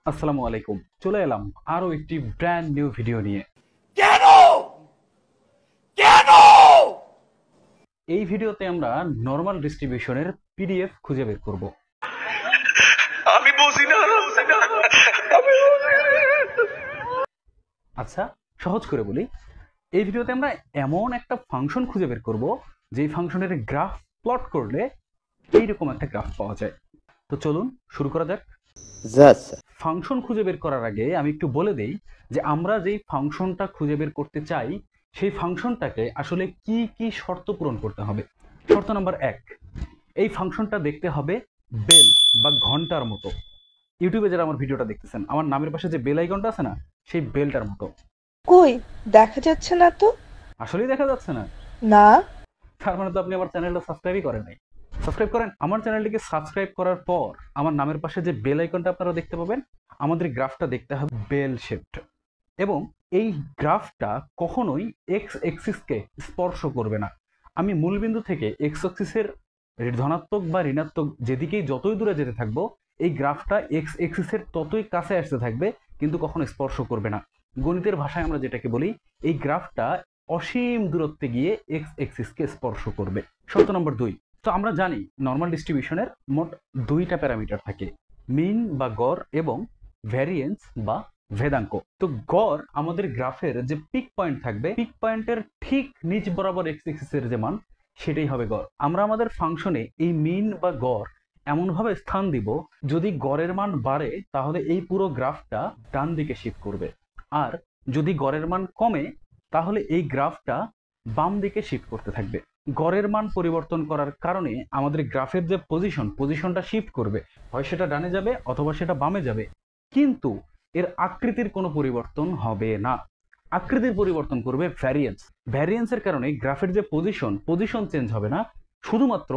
আসসালামু আলাইকুম। চলে এলাম আরো একটি ব্র্যান্ড নিউ ভিডিও নিয়ে। কেন কেন এই ভিডিওতে আমরা নরমাল ডিস্ট্রিবিউশনের পিডিএফ খুঁজে বের করব। আমি বুঝি না আমি বুঝি না। আচ্ছা, সহজ করে বলি, এই ভিডিওতে আমরা এমন একটা ফাংশন খুঁজে বের করব যেই ফাংশনের গ্রাফ প্লট করলে এইরকম একটা গ্রাফ পাওয়া যায়। তো চলুন শুরু করা যাক। ফাংশন খুঁজে বের করার আগে আমি একটু বলে দেই যে আমরা যেই ফাংশনটা খুঁজে বের করতে চাই সেই ফাংশনটাকে আসলে কি কি শর্ত পূরণ করতে হবে। শর্ত নাম্বার 1, এই ফাংশনটা দেখতে হবে বেল বা ঘন্টার মতো। ইউটিউবে যারা আমার ভিডিওটা দেখতেছেন, আমার নামের পাশে যে বেল আইকনটা আছে না, সেই বেলটার মতো। কই দেখা যাচ্ছে না তো। আসলেই দেখা যাচ্ছে না? না। তার মানে তো আপনি আমার চ্যানেলটা সাবস্ক্রাইবই করেন নাই। সাবস্ক্রাইব করেন। আমার চ্যানেলটিকে সাবস্ক্রাইব করার পর আমার নামের পাশে যে বেল আইকনটা আপনারা দেখতে পাবেন, আমাদের গ্রাফটা দেখতে হবে বেল শেপড, এবং এই গ্রাফটা কখনোই এক্স এক্সিসকে স্পর্শ করবে না। আমি মূলবিন্দু থেকে এক্স এক্সিসের ধনাত্মক বা ঋণাত্মক যেদিকেই যতই দূরে যেতে থাকবো, এই গ্রাফটা এক্স এক্সিসের ততই কাছে আসতে থাকবে, কিন্তু কখনো স্পর্শ করবে না। গণিতের ভাষায় আমরা যেটাকে বলি, এই গ্রাফটা অসীম দূরত্বে গিয়ে এক্স এক্সিসকে স্পর্শ করবে। শর্ত নম্বর 2, তো আমরা জানি নর্মাল ডিস্ট্রিবিউশনের মোট দুইটা প্যারামিটার থাকে, মিন বা গড় এবং ভ্যারিয়েন্স বা ভেদাঙ্ক। তো গড় আমাদের গ্রাফের যে পিক পয়েন্ট থাকবে, পিক পয়েন্টের ঠিক নিচ বরাবর এক্স এক্সিসের যে মান, সেটাই হবে গড়। আমরা আমাদের ফাংশনে এই মিন বা গড় এমনভাবে স্থান দিব, যদি গড়ের মান বাড়ে তাহলে এই পুরো গ্রাফটা ডান দিকে শিফট করবে, আর যদি গড়ের মান কমে তাহলে এই গ্রাফটা বাম দিকে শিফট করতে থাকবে। গড়ের মান পরিবর্তন করার কারণে আমাদের গ্রাফের যে পজিশনটা শিফট করবে, হয় সেটা ডানে যাবে অথবা সেটা বামে যাবে, কিন্তু এর আকৃতির কোনো পরিবর্তন হবে না। আকৃতির পরিবর্তন করবে ভ্যারিয়েন্স। ভ্যারিয়েন্সের কারণে গ্রাফের যে পজিশন চেঞ্জ হবে না, শুধুমাত্র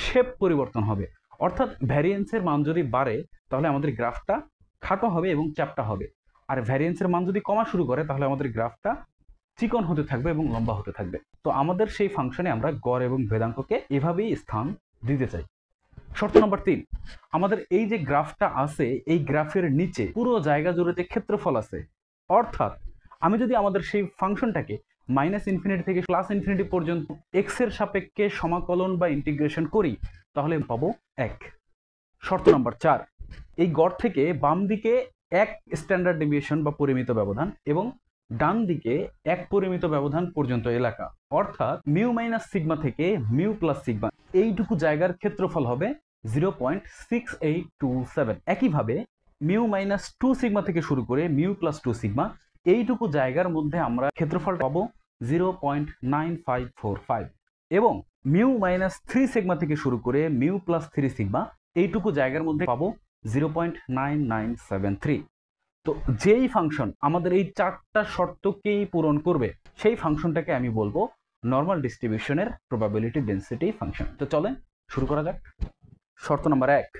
শেপ পরিবর্তন হবে। অর্থাৎ ভ্যারিয়েন্সের মান যদি বাড়ে তাহলে আমাদের গ্রাফটা খাটো হবে এবং চ্যাপ্টা হবে, আর ভ্যারিয়েন্সের মান যদি কমা শুরু করে তাহলে আমাদের গ্রাফটা চিকন হতে থাকবে এবং লম্বা হতে থাকবে। তো আমাদের সেই ফাংশনে আমরা গড় এবং ভেদাঙ্ককে এভাবেই স্থান দিতে চাই। শর্ত নম্বর 3, আমাদের এই যে গ্রাফটা আছে, এই গ্রাফের নিচে পুরো জায়গা জুড়ে যে ক্ষেত্রফল আছে, অর্থাৎ আমি যদি আমাদের সেই ফাংশনটাকে -ইনফিনিটি থেকে +ইনফিনিটি পর্যন্ত এক্স এর সাপেক্ষে সমাকলন বা ইন্টিগ্রেশন করি, তাহলে পাবো 1। শর্ত নম্বর 4, এই গড় থেকে বাম দিকে 1 স্ট্যান্ডার্ড ডেভিয়েশন বা পরিমিত ব্যবধান এবং ডান দিকে 1 পরিমিত ব্যবধান পর্যন্ত এলাকা, অর্থাৎ মিউ মাইনাস সিগমা থেকে মিউ প্লাস সিগমা, এইটুকু জায়গার ক্ষেত্রফল হবে 0.6827। একইভাবে মিউ মাইনাস 2 সিগমা থেকে শুরু করে মিউ প্লাস 2 সিগমা, এইটুকু জায়গার মধ্যে আমরা ক্ষেত্রফল পাবো 0.9545, এবং মিউ মাইনাস 3 সিগমা থেকে শুরু করে মিউ প্লাস 3 সিগমা, এইটুকু জায়গার মধ্যে পাবো 0.9973। তো যেই ফাংশন আমাদের এই 4টা শর্তকেই পূরণ করবে, সেই ফাংশনটাকে আমি বলবো নর্মাল ডিস্ট্রিবিউশনের প্রবাবিলিটি ডেন্সিটি ফাংশন। তো চলেন শুরু করা যাক। শর্ত নাম্বার 1,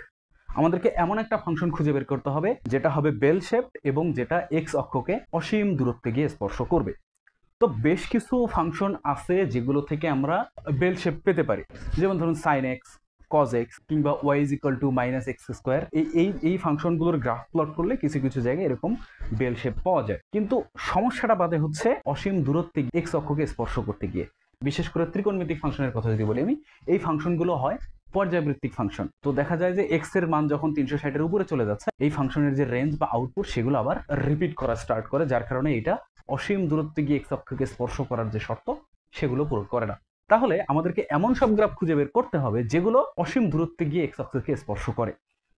আমাদেরকে এমন একটা ফাংশন খুঁজে বের করতে হবে যেটা হবে বেল শেপড এবং যেটা এক্স অক্ষকে অসীম দূরত্বে গিয়ে স্পর্শ করবে। তো বেশ কিছু ফাংশন আছে যেগুলো থেকে আমরা বেল শেপ পেতে পারি, যেমন ধরুন সাইন এক্স, কজ এক্স কিংবা y is equal to minus x square. এই ফাংশনগুলোর গ্রাফ প্লট করলে কিছু কিছু জায়গায় এরকম বেল শেপ পাওয়া যায়, কিন্তু সমস্যাটা বাদে হচ্ছে অসীম দূরত্বে এক্স অক্ষকে স্পর্শ করতে গিয়ে। বিশেষ করে ত্রিকোণমিতিক ফাংশনের কথা যদি বলি আমি, এই ফাংশনগুলো হয় পর্যায়বৃত্তিক ফাংশন। তো দেখা যায় যে এক্স এর মান যখন 360-এর উপরে চলে যাচ্ছে, এই ফাংশনের যে রেঞ্জ বা আউটপুট সেগুলো আবার রিপিট করা স্টার্ট করে, যার কারণে এটা অসীম দূরত্বে গিয়ে এক্স অক্ষকে স্পর্শ করার যে শর্ত, সেগুলো পূরণ করে না। তাহলে আমাদেরকে এমন সব গ্রাফ খুঁজে বের করতে হবে যেগুলো অসীম দূরত্বে গিয়ে এক্স অক্ষকে স্পর্শ করে।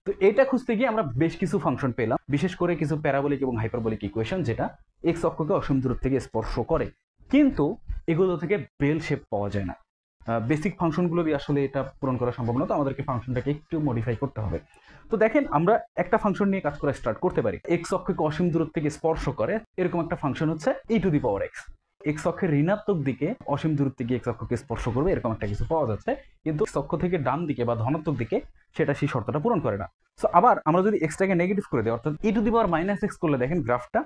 তো এটা খুঁজতে গিয়ে আমরা বেশ কিছু ফাংশন পেলাম, বিশেষ করে কিছু প্যারাবোলিক এবং হাইপারবোলিক ইকুয়েশন যেটা এক্স অক্ষকে অসীম দূরত্বে গিয়ে স্পর্শ করে, কিন্তু এগুলো থেকে বেল শেপ পাওয়া যায় না। বেসিক ফাংশনগুলো দিয়ে আসলে এটা পূরণ করা সম্ভব না, তো আমাদেরকে ফাংশনটাকে একটু মডিফাই করতে হবে। তো দেখেন, আমরা একটা ফাংশন নিয়ে কাজ করা স্টার্ট করতে পারি। এক্স অক্ষকে অসীম দূরত্বে গিয়ে স্পর্শ করে এরকম একটা ফাংশন হচ্ছে e⁴x। এক্স অক্ষের ঋণাত্মক দিকে অসীম দূরত্বে গিয়ে এক্স অক্ষকে স্পর্শ করবে এরকম একটা কিছু পাওয়া যাচ্ছে, কিন্তু এক্স অক্ষ থেকে ডান দিকে বা ধনাত্মক দিকে সেটা সেই শর্তটা পূরণ করে না। সো আবার আমরা যদি এক্সটাকে নেগেটিভ করে দিই, অর্থাৎ e⁻⁻x করলে দেখেন গ্রাফটা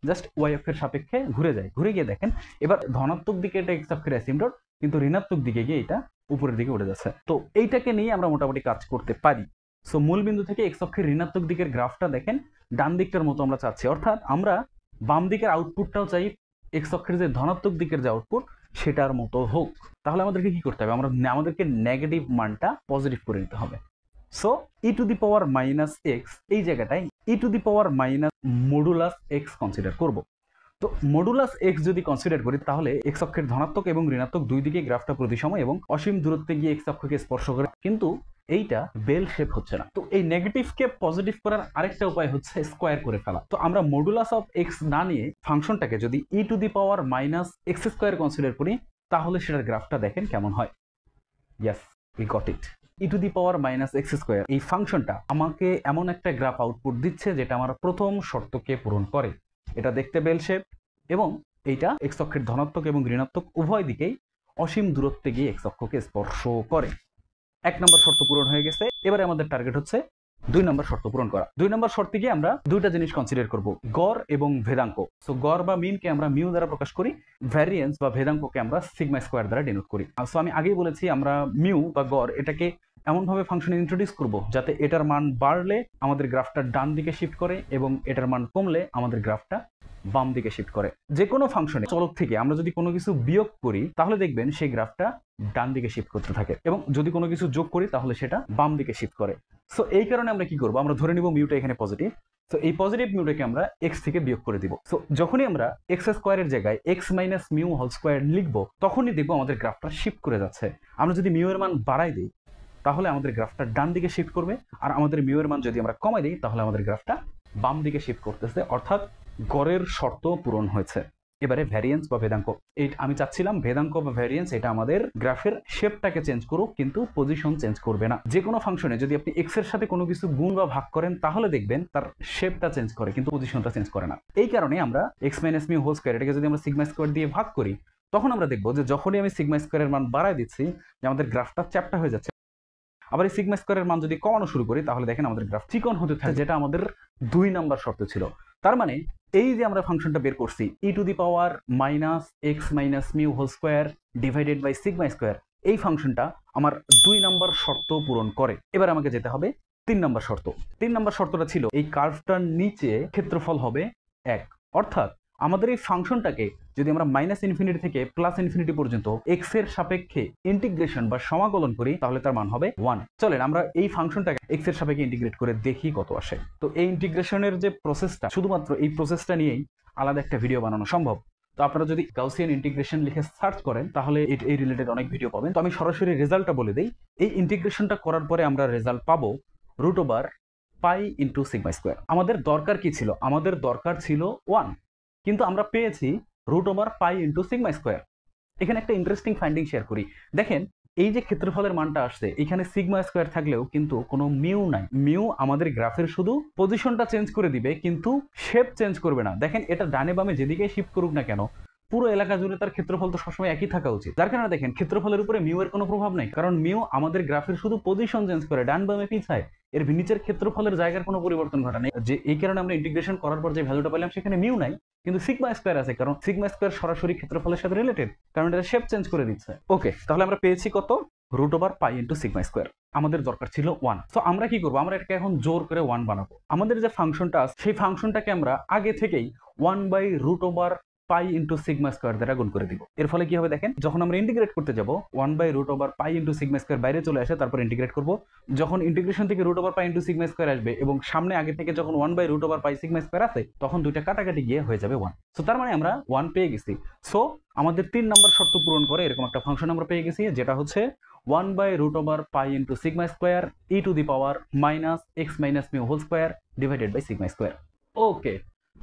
জাস্ট ওয়াই অক্ষের সাপেক্ষে ঘুরে যায়। ঘুরে গিয়ে দেখেন এবার ধনাত্মক দিকে এটা এক্স অক্ষের অ্যাসিমডট, কিন্তু ঋণাত্মক দিকে গিয়ে এটা উপরের দিকে উঠে যাচ্ছে। তো এইটাকে নিয়ে আমরা মোটামুটি কাজ করতে পারি। সো মূল বিন্দু থেকে এক্স অক্ষের ঋণাত্মক দিকের গ্রাফটা দেখেন ডান দিকটার মতো আমরা চাচ্ছি, অর্থাৎ আমরা বাম দিকের আউটপুটটাও চাই এক্স অক্ষের যে ধনাত্মক দিকের যে আউটপুট সেটার মতো হোক। তাহলে আমাদেরকে কি করতে হবে, আমাদেরকে নেগেটিভ মানটা পজিটিভ করে নিতে হবে। So e to the power minus x এই জায়গাটায় e to the power minus modulus x consider করব। তো মডুলাস এক্স যদি কনসিডার করি তাহলে এক্স অক্ষের ধনাত্মক এবং ঋণাত্মক দুই দিকে গ্রাফটা প্রতিসম এবং অসীম দূরত্বে গিয়ে এক্স অক্ষকে স্পর্শ করে, কিন্তু এইটা বেল শেপ হচ্ছে না। তো এই নেগেটিভকে পজিটিভ করার আরেকটা উপায় হচ্ছে স্কোয়ার করে ফেলা। তো আমরা মডুলাস অফ এক্স না নিয়ে ফাংশনটাকে যদি e to the power minus x square consider করি তাহলে সেটার গ্রাফটা দেখেন কেমন হয়। Yes, we got it. E to the power minus x square এই ফাংশনটা আমাকে এমন একটা গ্রাফ আউটপুট দিচ্ছে যেটা আমার প্রথম শর্তকে পূরণ করে। এটা দেখতে বেল শেপ এবং এইটা এক্স অক্ষের ধনাত্মক এবং ঋণাত্মক উভয় দিকেই অসীম দূরত্বে গিয়ে এক্স অক্ষকে স্পর্শ করে। 1 নম্বর শর্ত পূরণ হয়ে গেছে। এবারে আমাদের টার্গেট হচ্ছে 2 নম্বর শর্ত পূরণ করা। 2 নম্বর শর্তে গিয়ে আমরা দুইটা জিনিস কনসিডার করব, গড় এবং ভেদাঙ্ক। সো গড় বা মিনকে আমরা মিউ দ্বারা প্রকাশ করি, ভ্যারিয়েন্স বা ভেদাঙ্ককে আমরা সিগমা স্কোয়ার দ্বারা ডিনোট করি। সো আমি আগেই বলেছি আমরা মিউ বা গড় এটাকে এমনভাবে ফাংশনে ইন্ট্রোডিউস করব যাতে এটার মান বাড়লে আমাদের গ্রাফটা ডান দিকে শিফট করে এবং এটার মান কমলে আমাদের গ্রাফটা বাম দিকে শিফট করে। যে কোনো ফাংশনে চলক থেকে আমরা যদি কোনো কিছু বিয়োগ করি তাহলে দেখবেন সেই গ্রাফটা ডান দিকে শিফট করতে থাকে এবং যদি কোনো কিছু যোগ করি তাহলে সেটা বাম দিকে শিফট করে। সো এই কারণে আমরা কি করব, আমরা ধরে নিব মিউটা এখানে পজিটিভ। সো এই পজিটিভ মিউটাকে আমরা এক্স থেকে বিয়োগ করে দিব। সো যখনই আমরা এক্স স্কোয়ারের জায়গায় x minus mu whole square লিখবো তখনই দেখবো আমাদের গ্রাফটা শিফট করে যাচ্ছে। আমরা যদি মিউ এর মান বাড়াই দিই তাহলে আমাদের গ্রাফটা ডান দিকে শিফট করবে, আর আমাদের মিউ এর মান যদি আমরা কমাই দিই তাহলে আমাদের গ্রাফটা বাম দিকে শিফট করতেছে, অর্থাৎ গড়ের শর্ত পূরণ হয়েছে। এবারে ভ্যারিয়েন্স বা ভেদাঙ্ক, এই আমি চাচ্ছিলাম ভেদাঙ্ক বা ভ্যারিয়েন্স এটা আমাদের গ্রাফের শেপটাকে চেঞ্জ করুক কিন্তু পজিশন চেঞ্জ করবে না। যে কোনো ফাংশনে যদি আপনি এক্স এর সাথে কোনো কিছু গুণ বা ভাগ করেন তাহলে দেখবেন তার শেপটা চেঞ্জ করে কিন্তু পজিশনটা চেঞ্জ করে না। এই কারণে আমরা x minus mu whole square এটাকে যদি আমরা সিগমা স্কোয়ার দিয়ে ভাগ করি তখন আমরা দেখবো যে যখনই আমি সিগমা স্কোয়ারের মান বাড়ায় দিচ্ছি যে আমাদের গ্রাফটা চ্যাপ্টা হয়ে যাচ্ছে। আবার এই সিগমা স্কোয়ারের মান যদি কমানো শুরু করি তাহলে দেখেন আমাদের গ্রাফ চিকন হতে থাকে, যেটা আমাদের 2 নাম্বার শর্ত ছিল। তার মানে এই যে আমরা ফাংশনটা বের করছি e to the power minus x minus mu whole square divided by sigma square, এই ফাংশনটা আমার 2 নাম্বার শর্ত পূরণ করে। এবার আমাকে যেতে হবে 3 নাম্বার শর্ত। 3 নাম্বার শর্তটা ছিল এই কার্ভটার নিচে ক্ষেত্রফল হবে 1, অর্থাৎ আমাদের এই ফাংশনটাকে যদি আমরা মাইনাস ইনফিনিটি থেকে প্লাস ইনফিনিটি পর্যন্ত এক্স এর সাপেক্ষে ইন্টিগ্রেশন বা সমাকলন করি তাহলে তার মান হবে 1। চলেন আমরা এই ফাংশনটাকে এক্স এর সাপেক্ষে ইন্টিগ্রেট করে দেখি কত আসে। তো এই ইন্টিগ্রেশনের যে প্রসেসটা, শুধুমাত্র এই প্রসেসটা নিয়েই আলাদা একটা ভিডিও বানানো সম্ভব। তো আপনারা যদি গাউসিয়ান ইন্টিগ্রেশন লিখে সার্চ করেন তাহলে এই রিলেটেড অনেক ভিডিও পাবেন। তো আমি সরাসরি রেজাল্টটা বলে দিই। এই ইন্টিগ্রেশনটা করার পরে আমরা রেজাল্ট পাবো √পাই ইন্টু সিগমা স্কোয়ার। আমাদের দরকার কি ছিল, আমাদের দরকার ছিল 1, কিন্তু আমরা পেয়েছি √পাই ইন্টু সিগমা স্কোয়ার। এখানে একটা ইন্টারেস্টিং ফাইন্ডিং শেয়ার করি। দেখেন এই যে ক্ষেত্রফলের মানটা আসছে এখানে সিগমা স্কোয়ার থাকলেও কিন্তু কোনো মিউ নাই। মিউ আমাদের গ্রাফের শুধু পজিশনটা চেঞ্জ করে দিবে কিন্তু শেপ চেঞ্জ করবে না। দেখেন এটা ডানে বামে যেদিকে শিফট করুক না কেন পুরো এলাকা জুড়ে তার ক্ষেত্রফল তো সবসময় একই থাকা উচিত। যার কারণে দেখেন ক্ষেত্রফলের উপরে মিউ এর কোনো প্রভাব নেই, কারণ মিউ আমাদের গ্রাফের শুধু পজিশন চেঞ্জ করে, ডান বামে পিছায়, এর নিচের ক্ষেত্রফলের জায়গার কোনো পরিবর্তন ঘটায় না। যে এই কারণে আমরা ইন্টিগ্রেশন করার পর যে ভ্যালুটা পেলাম সেখানে মিউ নাই কিন্তু সিগমা স্কোয়ার আছে, কারণ সিগমা স্কোয়ার সরাসরি ক্ষেত্রফলের সাথে রিলেটেড, কারণ এটা শেপ চেঞ্জ করে দিচ্ছে। ওকে, তাহলে আমরা পেয়েছি কত, √পাই ইন্টু সিগমা স্কোয়ার। আমাদের দরকার ছিল 1। তো আমরা কি করবো, আমরা এটাকে এখন জোর করে 1 বানাবো। আমাদের যে ফাংশনটা আছে সেই ফাংশনটাকে আমরা আগে থেকেই 1/√পাই ইন্টু সিগমা স্কোয়ার দ্বারা গুণ করে দিব। এর ফলে কি হবে দেখেন, যখন আমরা ইন্টিগ্রেট করতে যাব 1/√পাই ইন্টু সিগমা স্কোয়ার বাইরে চলে আসে, তারপর ইন্টিগ্রেট করব। যখন ইন্টিগ্রেশন থেকে √পাই ইন্টু সিগমা স্কোয়ার আসবে এবং সামনে আগে থেকে যখন 1/√পাই সিগমা স্কোয়ার আছে তখন দুইটা কাটাকাটি গিয়ে হয়ে যাবে 1। সো তার মানে আমরা 1 পেয়ে গেছি। সো আমাদের 3 নম্বর শর্ত পূরণ করে এরকম একটা ফাংশন আমরা পেয়ে গেছি, যেটা হচ্ছে 1/√পাই into sigma square e to the power minus x minus mu whole square divided by sigma square. Okay,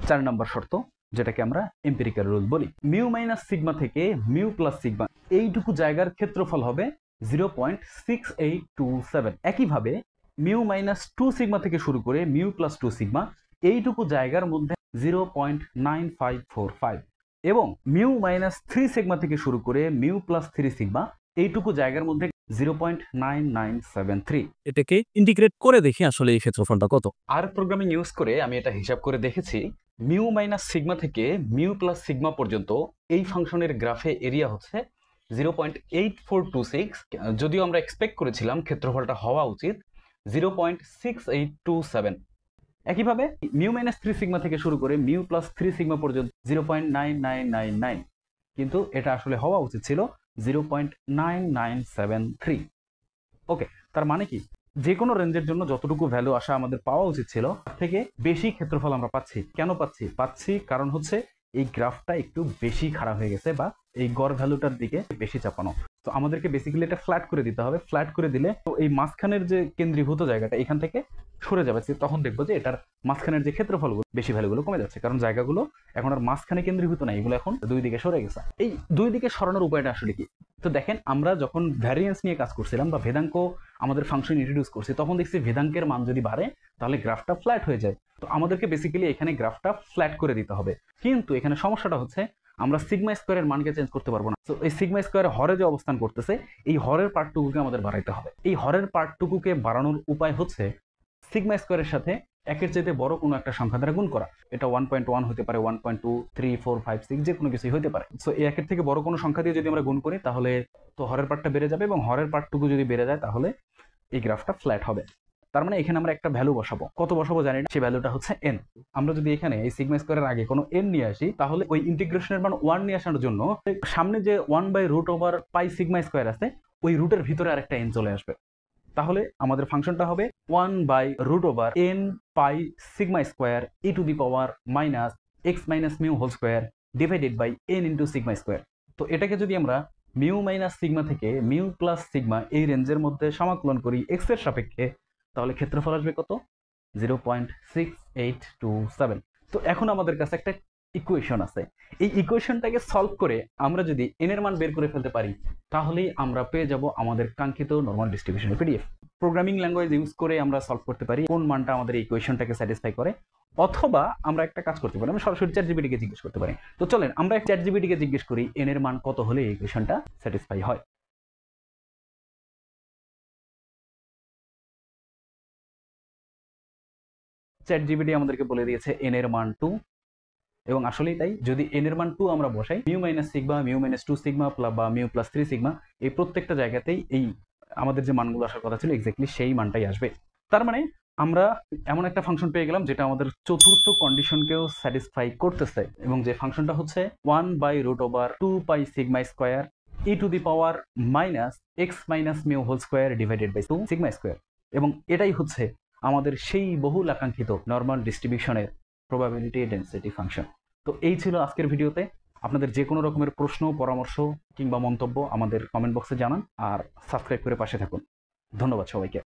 4 নম্বর শর্ত, যেটাকে আমরা এম্পিরিক্যাল রুল বলি। মিউ মাইনাস সিগমা থেকে মিউ প্লাস সিগমা এইটুকু জায়গার ক্ষেত্রফল হবে 0.6827। একইভাবে মিউ মাইনাস 2 সিগমা থেকে শুরু করে মিউ প্লাস 2 সিগমা এইটুকু জায়গার মধ্যে 0.9545 এবং মিউ মাইনাস 3 সিগমা থেকে শুরু করে মিউ প্লাস 3 সিগমা এইটুকু জায়গার মধ্যে 0.9973। এটাকে ইন্টিগ্রেট করে দেখি আসলে এই ক্ষেত্রফলটা কত। আর প্রোগ্রামিং ইউজ করে আমি এটা হিসাব করে দেখেছি, মিউ মাইনাস সিগমা থেকে মিউ প্লাস সিগমা পর্যন্ত এই ফাংশনের গ্রাফে এরিয়া হচ্ছে 0.8426। যদিও আমরা এক্সপেক্ট করেছিলাম ক্ষেত্রফলটা হওয়া উচিত 0.6827। একইভাবে মিউ মাইনাস 3 সিগমা থেকে শুরু করে মিউ প্লাস 3 সিগমা পর্যন্ত 0.9999, কিন্তু এটা আসলে হওয়া উচিত ছিল 0.9973। ওকে, তার মানে কি যে কোনো রেঞ্জের জন্য যতটুকু ভ্যালু আসা আমাদের পাওয়া উচিত ছিল তার থেকে বেশি ক্ষেত্রফল আমরা পাচ্ছি। কেন পাচ্ছি কারণ হচ্ছে এই গ্রাফটা একটু বেশি খারাপ হয়ে গেছে, বা এই গড় ভ্যালুটার দিকে বেশি চাপানো। তো আমাদেরকে বেসিক্যালি এটা ফ্ল্যাট করে দিতে হবে। ফ্ল্যাট করে দিলে তো এই মাঝখানের যে কেন্দ্রীভূত জায়গাটা এখান থেকে সরে যাবে, তখন দেখবো যে এটার মাঝখানের যে ক্ষেত্রফলগুলো বেশি ভ্যালুগুলো কমে যাচ্ছে, কারণ জায়গাগুলো এখন আর মাঝখানে কেন্দ্রীভূত নাই, এগুলো এখন দুই দিকে সরে গেছে। এই দুই দিকে সরানোর উপায়টা আসলে কি? তো দেখেন, আমরা যখন ভ্যারিয়েন্স নিয়ে কাজ করছিলাম বা ভেদাঙ্ক আমাদের ফাংশন ইন্ট্রোডিউস করছি, তখন দেখছি ভেদাঙ্কের মান যদি বাড়ে তাহলে গ্রাফটা ফ্ল্যাট হয়ে যায়। তো আমাদেরকে বেসিক্যালি এখানে গ্রাফটা ফ্ল্যাট করে দিতে হবে। কিন্তু এখানে সমস্যাটা হচ্ছে আমরা সিগমা স্কোয়ারের মানকে চেঞ্জ করতে পারবো না। তো এই সিগমা স্কোয়ার হরে যে অবস্থান করতেছে, এই হরের পার্টটুকুকে আমাদের বাড়াইতে হবে। এই হরের পার্টটুকুকে বাড়ানোর উপায় হচ্ছে সিগমা স্কোয়ারের সাথে একের চাইতে বড় কোনো একটা সংখ্যা দ্বারা গুণ করা। এটা 1.1 হতে পারে, 1.2, 3, 4, 5, 6 যে কোনো কিছুই হতে পারে। সো এই একের থেকে বড় কোনো সংখ্যা দিয়ে যদি আমরা গুণ করি তাহলে তো হরের পার্টটা বেড়ে যাবে, এবং হরের পার্টটুকু যদি বেড়ে যায় তাহলে এই গ্রাফটা ফ্ল্যাট হবে। তার মানে এখানে আমরা একটা ভ্যালু বসাবো, কত বসাবো জানি না, সেই ভ্যালুটা হচ্ছে n। আমরা যদি এখানে এই সিগমা স্কোয়ারের আগে কোনো n নিয়ে আসি, তাহলে ওই ইন্টিগ্রেশনের মান 1 নিয়ে আসার জন্য সামনে যে 1/√পাই সিগমা স্কোয়ার আছে ওই রুটের ভিতরে আরেকটা n চলে আসবে। তাহলে আমাদের ফাংশনটা হবে 1/√n pi sigma square e to the power minus x minus mu whole square divided by n into sigma square. তো এটাকে যদি আমরা মিউ মাইনাস সিগমা থেকে মিউ প্লাস সিগমা এই রেঞ্জের মধ্যে সমাকলন করি x এর সাপেক্ষে, তাহলে ক্ষেত্রফল আসবে কত? 0.6827। তো এখন আমাদের কাছে একটা ইকুয়েশন আছে। এই ইকুয়েশনটাকে সলভ করে আমরা যদি n এর মান বের করে ফেলতে পারি, তাহলেই আমরা পেয়ে যাব আমাদের কাঙ্ক্ষিত নরমাল ডিস্ট্রিবিউশনের পিডিএফ। প্রোগ্রামিং ল্যাঙ্গুয়েজ ইউজ করে আমরা সলভ করতে পারি কোন মানটা আমাদের এই ইকুয়েশনটাকে স্যাটিসফাই করে, অথবা আমরা একটা কাজ করতে পারি, আমরা সরাসরি চ্যাটজিপিটিকে জিজ্ঞেস করতে পারি। তো চলেন আমরা চ্যাটজিপিটিকে জিজ্ঞেস করি n এর মান কত হলে এই ইকুয়েশনটা স্যাটিসফাই হয়। চ্যাটজিপিটি আমাদেরকে বলে দিয়েছে n এর মান 2, এবং আসলেই তাই। যদি n এর মান 2 আমরা বসাই, mu minus sigma, mu minus 2 sigma বা মিউ প্লাস 3 সিগমা, এই প্রত্যেকটা জায়গাতেই এই আমাদের যে মানগুলো আসার কথা ছিল এক্স্যাক্টলি সেই মানটাই আসবে। তার মানে আমরা এমন একটা ফাংশন পেয়ে গেলাম যেটা আমাদের চতুর্থ কন্ডিশনকেও স্যাটিসফাই করতেছে, এবং যে ফাংশনটা হচ্ছে 1/√2 pi sigma square e to the power minus x minus mu whole square divided by 2 sigma square. এবং এটাই হচ্ছে আমাদের সেই বহুল আকাঙ্ক্ষিত নরমাল ডিস্ট্রিবিউশনের প্রবাবিলিটি ডেন্সিটি ফাংশন। তো এই ছিল আজকের ভিডিওতে। আপনাদের যে কোনো রকমের প্রশ্ন, পরামর্শ কিংবা মন্তব্য আমাদের কমেন্ট বক্সে জানান, আর সাবস্ক্রাইব করে পাশে থাকুন। ধন্যবাদ সবাইকে।